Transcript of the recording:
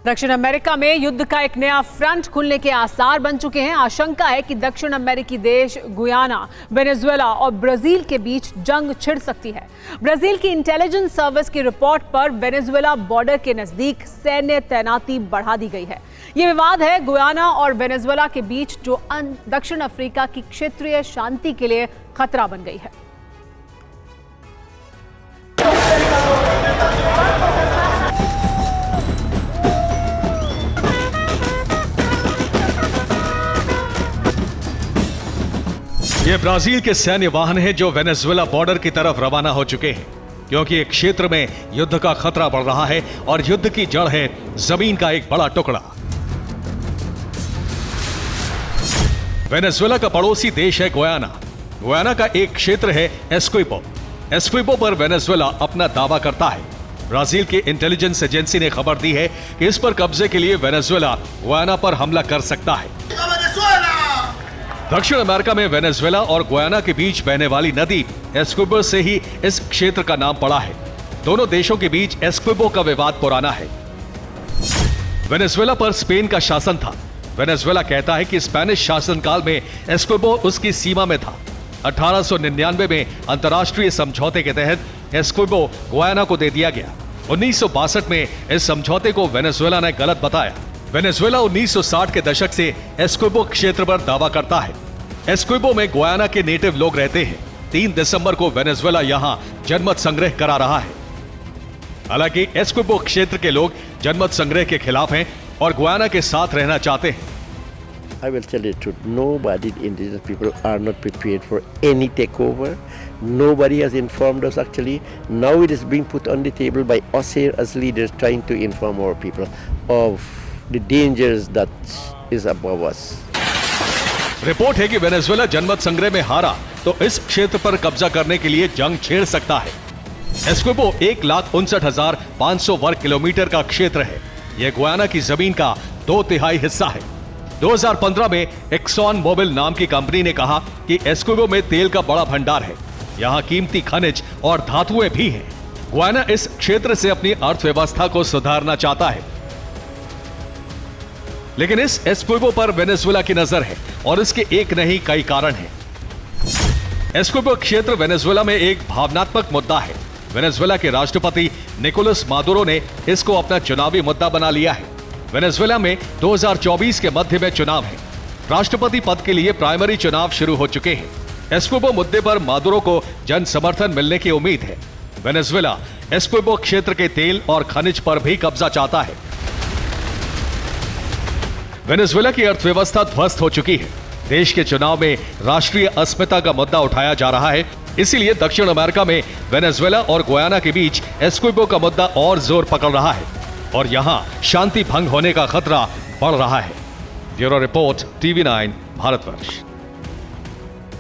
दक्षिण अमेरिका में युद्ध का एक नया फ्रंट खुलने के आसार बन चुके हैं। आशंका है कि दक्षिण अमेरिकी देश गुयाना, वेनेजुएला और ब्राजील के बीच जंग छिड़ सकती है। ब्राजील की इंटेलिजेंस सर्विस की रिपोर्ट पर वेनेजुएला बॉर्डर के नजदीक सैन्य तैनाती बढ़ा दी गई है। यह विवाद है गुयाना और वेनेजुएला के बीच, जो दक्षिण अफ्रीका की क्षेत्रीय शांति के लिए खतरा बन गई है। ये ब्राजील के सैन्य वाहन हैं जो वेनेजुएला बॉर्डर की तरफ रवाना हो चुके हैं, क्योंकि एक क्षेत्र में युद्ध का खतरा बढ़ रहा है और युद्ध की जड़ है जमीन का एक बड़ा टुकड़ा। वेनेजुएला का पड़ोसी देश है गुयाना। गुयाना का एक क्षेत्र है एस्क्विबो। एस्क्विबो पर वेनेजुएला अपना दावा करता है। ब्राजील की इंटेलिजेंस एजेंसी ने खबर दी है कि इस पर कब्जे के लिए वेनेजुएला गुयाना पर हमला कर सकता है। दक्षिण अमेरिका में वेनेजुएला और गुयाना के बीच बहने वाली नदी एस्क्विबो से ही इस क्षेत्र का नाम पड़ा है। दोनों देशों के बीच एस्क्विबो का विवाद पुराना है। वेनेजुएला पर स्पेन का शासन था। वेनेजुएला कहता है कि स्पेनिश शासनकाल में एस्क्विबो उसकी सीमा में था। 1899 में अंतर्राष्ट्रीय समझौते के तहत एस्क्विबो गुयाना को दे दिया गया। 1962 में इस समझौते को वेनेजुएला ने गलत बताया। वेनेजुएला 1960 के दशक से एस्क्विबो क्षेत्र पर दावा करता है। एस्क्विबो में गुयाना के नेटिव लोग रहते हैं। 3 दिसंबर को वेनेजुएला यहां जनमत संग्रह करा रहा है। हालांकि एस्क्विबो क्षेत्र के लोग जनमत संग्रह के खिलाफ हैं और गुयाना के साथ रहना चाहते हैं। I will tell you the truth. Nobody, indigenous people, are not prepared for any takeover. Nobody has informed us actually. Now it is being put on the table by us here as leaders, trying to inform our people of the dangers that is above us. Report है कि Venezuela जनमत संग्रह में हारा तो इस क्षेत्र पर कब्जा करने के लिए जंग छेड़ सकता है। एस्क्विबो 1,59,500 वर्ग किलोमीटर का क्षेत्र है। यह गुयाना की जमीन का 2/3 हिस्सा है। 2015 में एक्सॉन मोबिल नाम की कंपनी ने कहा कि एस्क्विबो में तेल का बड़ा भंडार है। यहां कीमती खनिज और धातुएं भी हैं। गुयाना इस क्षेत्र से अपनी अर्थव्यवस्था को सुधारना चाहता है, लेकिन इस एस्क्विबो पर वेनेजुएला की नजर है और इसके एक नहीं कई कारण हैं। एस्क्विबो क्षेत्र वेनेजुएला में एक भावनात्मक मुद्दा है। वेनेजुएला के राष्ट्रपति निकोलस मादुरो ने इसको अपना चुनावी मुद्दा बना लिया है। वेनेजुएला में 2024 के मध्य में चुनाव है। राष्ट्रपति पद के लिए प्राइमरी चुनाव शुरू हो चुके हैं। एस्क्विबो मुद्दे पर मादुरो को जन समर्थन मिलने की उम्मीद है। वेनेजुएला एस्क्विबो क्षेत्र के तेल और खनिज पर भी कब्जा चाहता है। वेनेजुएला की अर्थव्यवस्था ध्वस्त हो चुकी है। देश के चुनाव में राष्ट्रीय अस्मिता का मुद्दा उठाया जा रहा है। इसीलिए दक्षिण अमेरिका में वेनेजुएला और गुयाना के बीच एस्क्विबो का मुद्दा और जोर पकड़ रहा है और यहां शांति भंग होने का खतरा बढ़ रहा है। Bureau report, TV9 Bharatvarsh.